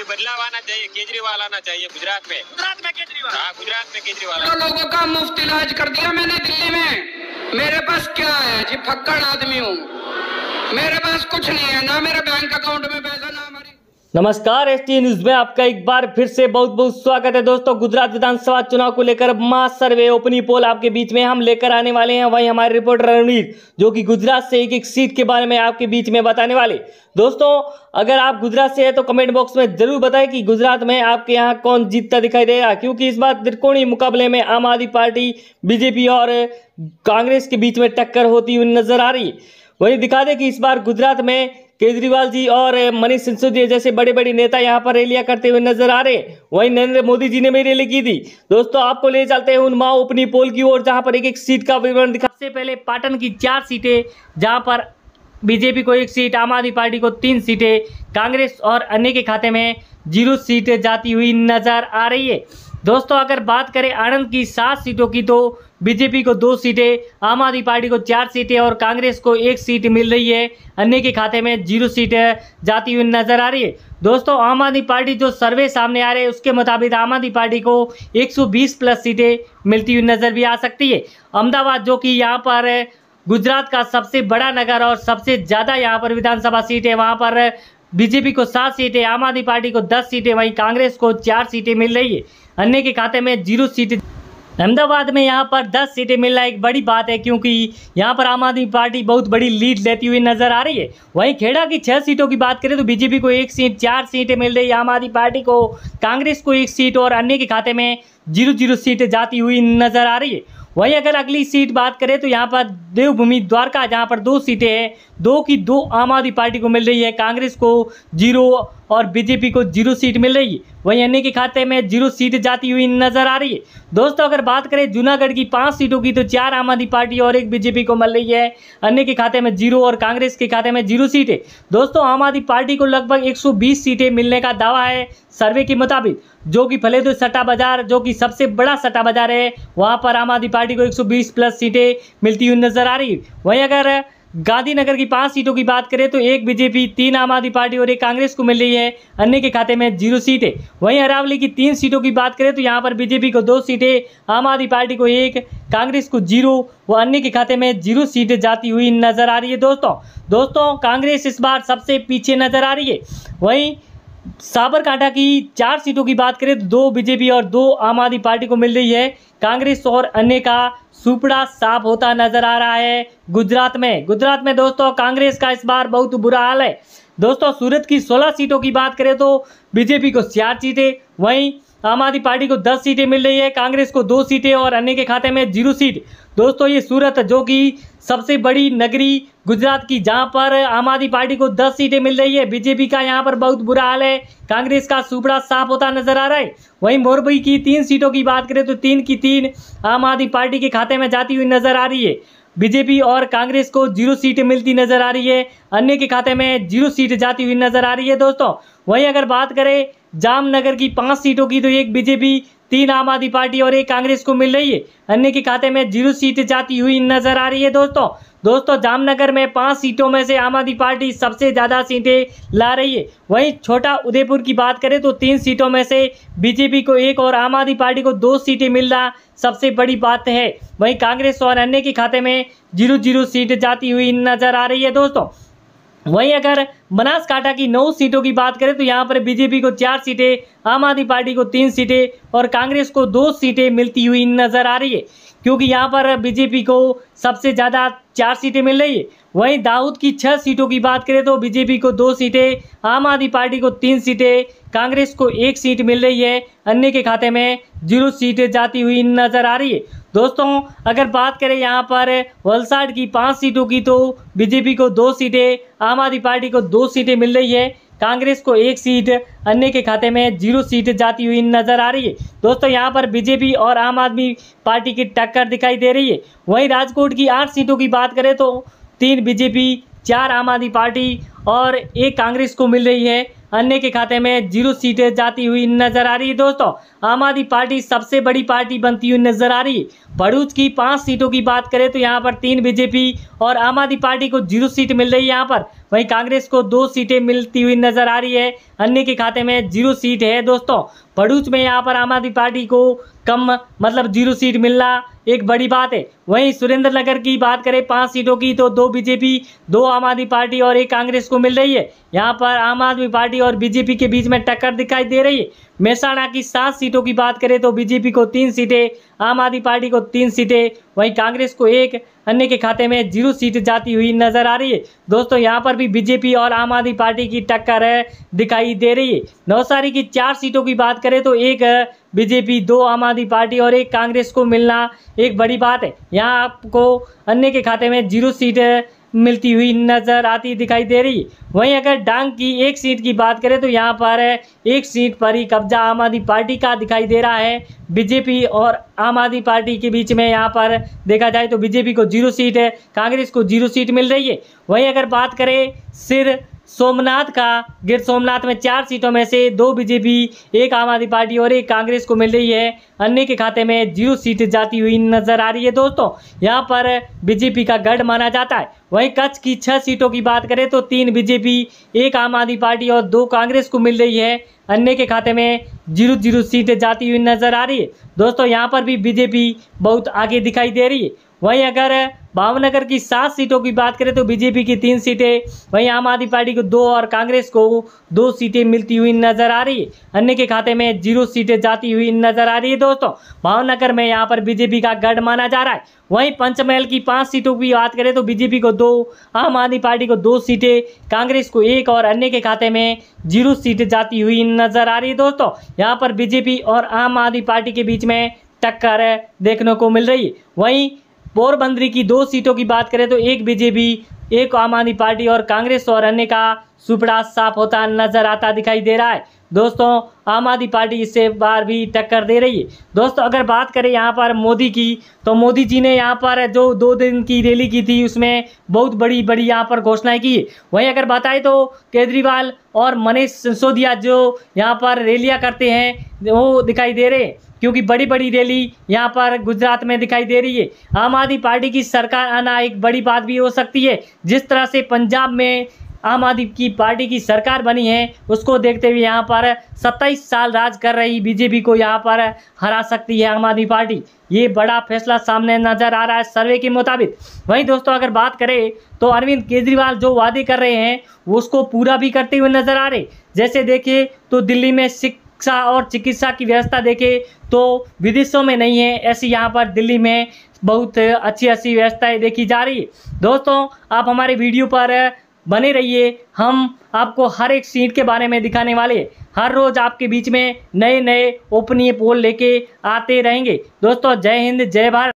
कोई बदलाव आना चाहिए, केजरीवाल आना चाहिए गुजरात में। केजरीवाल, हाँ गुजरात में केजरीवाल। लोगों का मुफ्त इलाज कर दिया मैंने दिल्ली में। मेरे पास क्या है जी, फक्कड़ आदमी हूँ, मेरे पास कुछ नहीं है, ना मेरे बैंक अकाउंट में पैसा, ना हमारी। नमस्कार, एसटी न्यूज में आपका एक बार फिर से बहुत बहुत स्वागत है। दोस्तों, गुजरात विधानसभा चुनाव को लेकर मास सर्वे ओपनी पोल आपके बीच में हम लेकर आने वाले हैं। वहीं हमारे रिपोर्टर रणवीर जो कि गुजरात से एक एक सीट के बारे में आपके बीच में बताने वाले। दोस्तों, अगर आप गुजरात से हैं तो कमेंट बॉक्स में जरूर बताएं कि गुजरात में आपके यहाँ कौन जीतता दिखाई दे रहा है, क्योंकि इस बार त्रिकोणीय मुकाबले में आम आदमी पार्टी, बीजेपी और कांग्रेस के बीच में टक्कर होती हुई नजर आ रही है। वहीं दिखा दें कि इस बार गुजरात में केजरीवाल जी और मनीष सिसोदिया जैसे बड़े बड़े नेता यहां पर रैलियां करते हुए नजर आ रहे हैं। वहीं नरेंद्र मोदी जी ने भी रैली की थी। दोस्तों, आपको ले चलते हैं उन माओ ओपनी पोल की ओर, जहां पर एक एक सीट का विवरण दिखा। सबसे पहले पाटन की 4 सीटें, जहां पर बीजेपी को 1 सीट, आम आदमी पार्टी को 3 सीटें, कांग्रेस और अन्य के खाते में 0 सीटें जाती हुई नजर आ रही है। दोस्तों, अगर बात करें आणंद की 7 सीटों की, तो बीजेपी को 2 सीटें, आम आदमी पार्टी को 4 सीटें और कांग्रेस को 1 सीट मिल रही है। अन्य के खाते में 0 सीटें जाती हुई नजर आ रही है। दोस्तों, आम आदमी पार्टी जो सर्वे सामने आ रहे हैं उसके मुताबिक आम आदमी पार्टी को 120 प्लस सीटें मिलती हुई नजर भी आ सकती है। अहमदाबाद जो कि यहाँ पर गुजरात का सबसे बड़ा नगर और सबसे ज़्यादा यहाँ पर विधानसभा सीट है, वहाँ पर बीजेपी को 7 सीटें, आम आदमी पार्टी को 10 सीटें, वहीं कांग्रेस को 4 सीटें मिल रही है। अन्य के खाते में 0 सीटें। अहमदाबाद में यहाँ पर 10 सीटें मिलना एक बड़ी बात है, क्योंकि यहाँ पर आम आदमी पार्टी बहुत बड़ी लीड लेती हुई नजर आ रही है। वहीं खेड़ा की 6 सीटों की बात करें तो बीजेपी को 1 सीट, 4 सीटें मिल रही है आम आदमी पार्टी को, कांग्रेस को 1 सीट और अन्य के खाते में 0 सीटें जाती हुई नजर आ रही है। वहीं अगर अगली सीट बात करें तो यहाँ पर देवभूमि द्वारका, जहाँ पर 2 सीटें हैं, 2 की 2 आम आदमी पार्टी को मिल रही है, कांग्रेस को 0 और बीजेपी को 0 सीट मिल रही है। वहीं अन्य के खाते में 0 सीट जाती हुई नजर आ रही है। दोस्तों, अगर बात करें जूनागढ़ की 5 सीटों की, तो 4 आम आदमी पार्टी और 1 बीजेपी को मिल रही है। अन्य के खाते में 0 और कांग्रेस के खाते में 0 सीटें। दोस्तों, आम आदमी पार्टी को लगभग 120 सीटें मिलने का दावा है सर्वे के मुताबिक, जो कि फलेदो सट्टा बाजार जो कि सबसे बड़ा सट्टा बाजार है, वहां पर आम आदमी पार्टी को 120 प्लस सीटें मिलती हुई नजर आ रही है। वहीं अगर गांधीनगर की 5 सीटों की बात करें तो 1 बीजेपी, 3 आम आदमी पार्टी और 1 कांग्रेस को मिल रही है। अन्य के खाते में 0 सीटें। वहीं अरावली की 3 सीटों की बात करें तो यहाँ पर बीजेपी को 2 सीटें, आम आदमी पार्टी को 1, कांग्रेस को 0 व अन्य के खाते में 0 सीटें जाती हुई नजर आ रही है। दोस्तों, कांग्रेस इस बार सबसे पीछे नजर आ रही है। वहीं साबरकांठा की 4 सीटों की बात करें तो 2 बीजेपी और 2 आम आदमी पार्टी को मिल रही है। कांग्रेस और अन्य का सुपड़ा साफ होता नजर आ रहा है गुजरात में। दोस्तों, कांग्रेस का इस बार बहुत बुरा हाल है। दोस्तों, सूरत की 16 सीटों की बात करें तो बीजेपी को 4 सीटें, वहीं आम आदमी पार्टी को 10 सीटें मिल रही है, कांग्रेस को 2 सीटें और अन्य के खाते में 0 सीट। दोस्तों, ये सूरत जो कि सबसे बड़ी नगरी गुजरात की, जहां पर आम आदमी पार्टी को 10 सीटें मिल रही है, बीजेपी का यहां पर बहुत बुरा हाल है, कांग्रेस का सुपड़ा साफ होता नजर आ रहा है। वहीं मोरबी की 3 सीटों की बात करें तो 3 की 3 आम आदमी पार्टी के खाते में जाती हुई नजर आ रही है। बीजेपी और कांग्रेस को 0 सीटें मिलती नजर आ रही है, अन्य के खाते में 0 सीटें जाती हुई नजर आ रही है। दोस्तों, वहीं अगर बात करें जामनगर की 5 सीटों की, तो 1 बीजेपी, 3 आम आदमी पार्टी और 1 कांग्रेस को मिल रही है। अन्य के खाते में 0 सीटें जाती हुई नजर आ रही है। दोस्तों, जामनगर में 5 सीटों में से आम आदमी पार्टी सबसे ज़्यादा सीटें ला रही है। वहीं छोटा उदयपुर की बात करें तो 3 सीटों में से बीजेपी को 1 और आम आदमी पार्टी को 2 सीटें मिलना सबसे बड़ी बात है। वहीं कांग्रेस और अन्य के खाते में 0 सीटें जाती हुई नजर आ रही है। दोस्तों, वहीं अगर बनासकांठा की 9 सीटों की बात करें तो यहाँ पर बीजेपी को 4 सीटें, आम आदमी पार्टी को 3 सीटें और कांग्रेस को 2 सीटें मिलती हुई नजर आ रही है, क्योंकि यहाँ पर बीजेपी को सबसे ज़्यादा 4 सीटें मिल रही है। वहीं दाऊद की 6 सीटों की बात करें तो बीजेपी को 2 सीटें, आम आदमी पार्टी को 3 सीटें, कांग्रेस को 1 सीट मिल रही है, अन्य के खाते में 0 सीटें जाती हुई नजर आ रही है। दोस्तों, अगर बात करें यहाँ पर वलसाड की 5 सीटों की, तो बीजेपी को 2 सीटें, आम आदमी पार्टी को 2 सीटें मिल रही है, कांग्रेस को 1 सीट, अन्य के खाते में 0 सीट जाती हुई नजर आ रही है। दोस्तों, यहाँ पर बीजेपी और आम आदमी पार्टी की टक्कर दिखाई दे रही है। वहीं राजकोट की 8 सीटों की बात करें तो 3 बीजेपी, 4 आम आदमी पार्टी और 1 कांग्रेस को मिल रही है, अन्य के खाते में 0 सीटें जाती हुई नजर आ रही है। दोस्तों, आम आदमी पार्टी सबसे बड़ी पार्टी बनती हुई नजर आ रही है। भरूच की 5 सीटों की बात करें तो यहाँ पर 3 बीजेपी और आम आदमी पार्टी को 0 सीट मिल रही है यहाँ पर। वहीं कांग्रेस को 2 सीटें मिलती हुई नजर आ रही है, अन्य के खाते में 0 सीट है। दोस्तों भरूच में यहाँ पर आम आदमी पार्टी को कम मतलब 0 सीट मिलना एक बड़ी बात है। वहीं सुरेंद्रनगर की बात करें 5 सीटों की तो 2 बीजेपी, 2 आम आदमी पार्टी और 1 कांग्रेस को मिल रही है। यहाँ पर आम आदमी पार्टी और बीजेपी के बीच में टक्कर दिखाई दे रही है। मेहसाणा की 7 सीटों की बात करें तो बीजेपी को 3 सीटें, आम आदमी पार्टी को 3 सीटें, वहीं कांग्रेस को 1, अन्य के खाते में 0 सीट जाती हुई नजर आ रही है। दोस्तों यहाँ पर भी बीजेपी और आम आदमी पार्टी की टक्कर दिखाई दे रही है। नवसारी की 4 सीटों की बात करें तो 1 बीजेपी, 2 आम आदमी पार्टी और 1 कांग्रेस को मिलना एक बड़ी बात है। यहाँ आपको अन्य के खाते में 0 सीट मिलती हुई नजर आती दिखाई दे रही है। वहीं अगर डांग की 1 सीट की बात करें तो यहाँ पर 1 सीट पर ही कब्जा आम आदमी पार्टी का दिखाई दे रहा है। बीजेपी और आम आदमी पार्टी के बीच में यहाँ पर देखा जाए तो बीजेपी को 0 सीट है, कांग्रेस को 0 सीट मिल रही है। वहीं अगर बात करें सिर सोमनाथ का, गिर सोमनाथ में 4 सीटों में से 2 बीजेपी, 1 आम आदमी पार्टी और 1 कांग्रेस को मिल रही है, अन्य के खाते में 0 सीट जाती हुई नजर आ रही है। दोस्तों यहाँ पर बीजेपी का गढ़ माना जाता है। वहीं कच्छ की 6 सीटों की बात करें तो 3 बीजेपी, 1 आम आदमी पार्टी और 2 कांग्रेस को मिल रही है, अन्य के खाते में 0 सीट जाती हुई नजर आ रही है। दोस्तों यहाँ पर भी बीजेपी बहुत आगे दिखाई दे रही है। वहीं अगर भावनगर की 7 सीटों की बात करें तो बीजेपी की 3 सीटें, वहीं आम आदमी पार्टी को 2 और कांग्रेस को 2 सीटें मिलती हुई नजर आ रही है, अन्य के खाते में 0 सीटें जाती हुई नजर आ रही है। दोस्तों भावनगर में यहाँ पर बीजेपी का गढ़ माना जा रहा है। वहीं पंचमहल की 5 सीटों की बात करें तो बीजेपी को 2, आम आदमी पार्टी को 2 सीटें, कांग्रेस को 1 और अन्य के खाते में 0 सीटें जाती हुई नजर आ रही है। दोस्तों यहाँ पर बीजेपी और आम आदमी पार्टी के बीच में टक्कर देखने को मिल रही है। वहीं पोरबंदरी की 2 सीटों की बात करें तो 1 बीजेपी, 1 आम आदमी पार्टी और कांग्रेस और अन्य का सुपड़ा साफ होता नजर आता दिखाई दे रहा है। दोस्तों आम आदमी पार्टी इससे बार भी टक्कर दे रही है। दोस्तों अगर बात करें यहाँ पर मोदी की तो मोदी जी ने यहाँ पर जो 2 दिन की रैली की थी उसमें बहुत बड़ी यहाँ पर घोषणाएं की है। वहीं अगर बताएं तो केजरीवाल और मनीष सिसोदिया जो यहाँ पर रैलियाँ करते हैं वो दिखाई दे रहे हैं, क्योंकि बड़ी रैली यहाँ पर गुजरात में दिखाई दे रही है। आम आदमी पार्टी की सरकार आना एक बड़ी बात भी हो सकती है। जिस तरह से पंजाब में आम आदमी की पार्टी की सरकार बनी है उसको देखते हुए यहाँ पर 27 साल राज कर रही बीजेपी को यहाँ पर हरा सकती है आम आदमी पार्टी। ये बड़ा फैसला सामने नजर आ रहा है सर्वे के मुताबिक। वहीं दोस्तों अगर बात करें तो अरविंद केजरीवाल जो वादे कर रहे हैं वो उसको पूरा भी करते हुए नजर आ रहे। जैसे देखिए तो दिल्ली में शिक्षा और चिकित्सा की व्यवस्था देखें तो विदेशों में नहीं है, ऐसी यहाँ पर दिल्ली में बहुत अच्छी व्यवस्थाएं देखी जा रही है। दोस्तों आप हमारे वीडियो पर बने रहिए, हम आपको हर एक सीट के बारे में दिखाने वाले हैं। हर रोज आपके बीच में नए ओपिनियन पोल लेके आते रहेंगे। दोस्तों जय हिंद, जय भारत।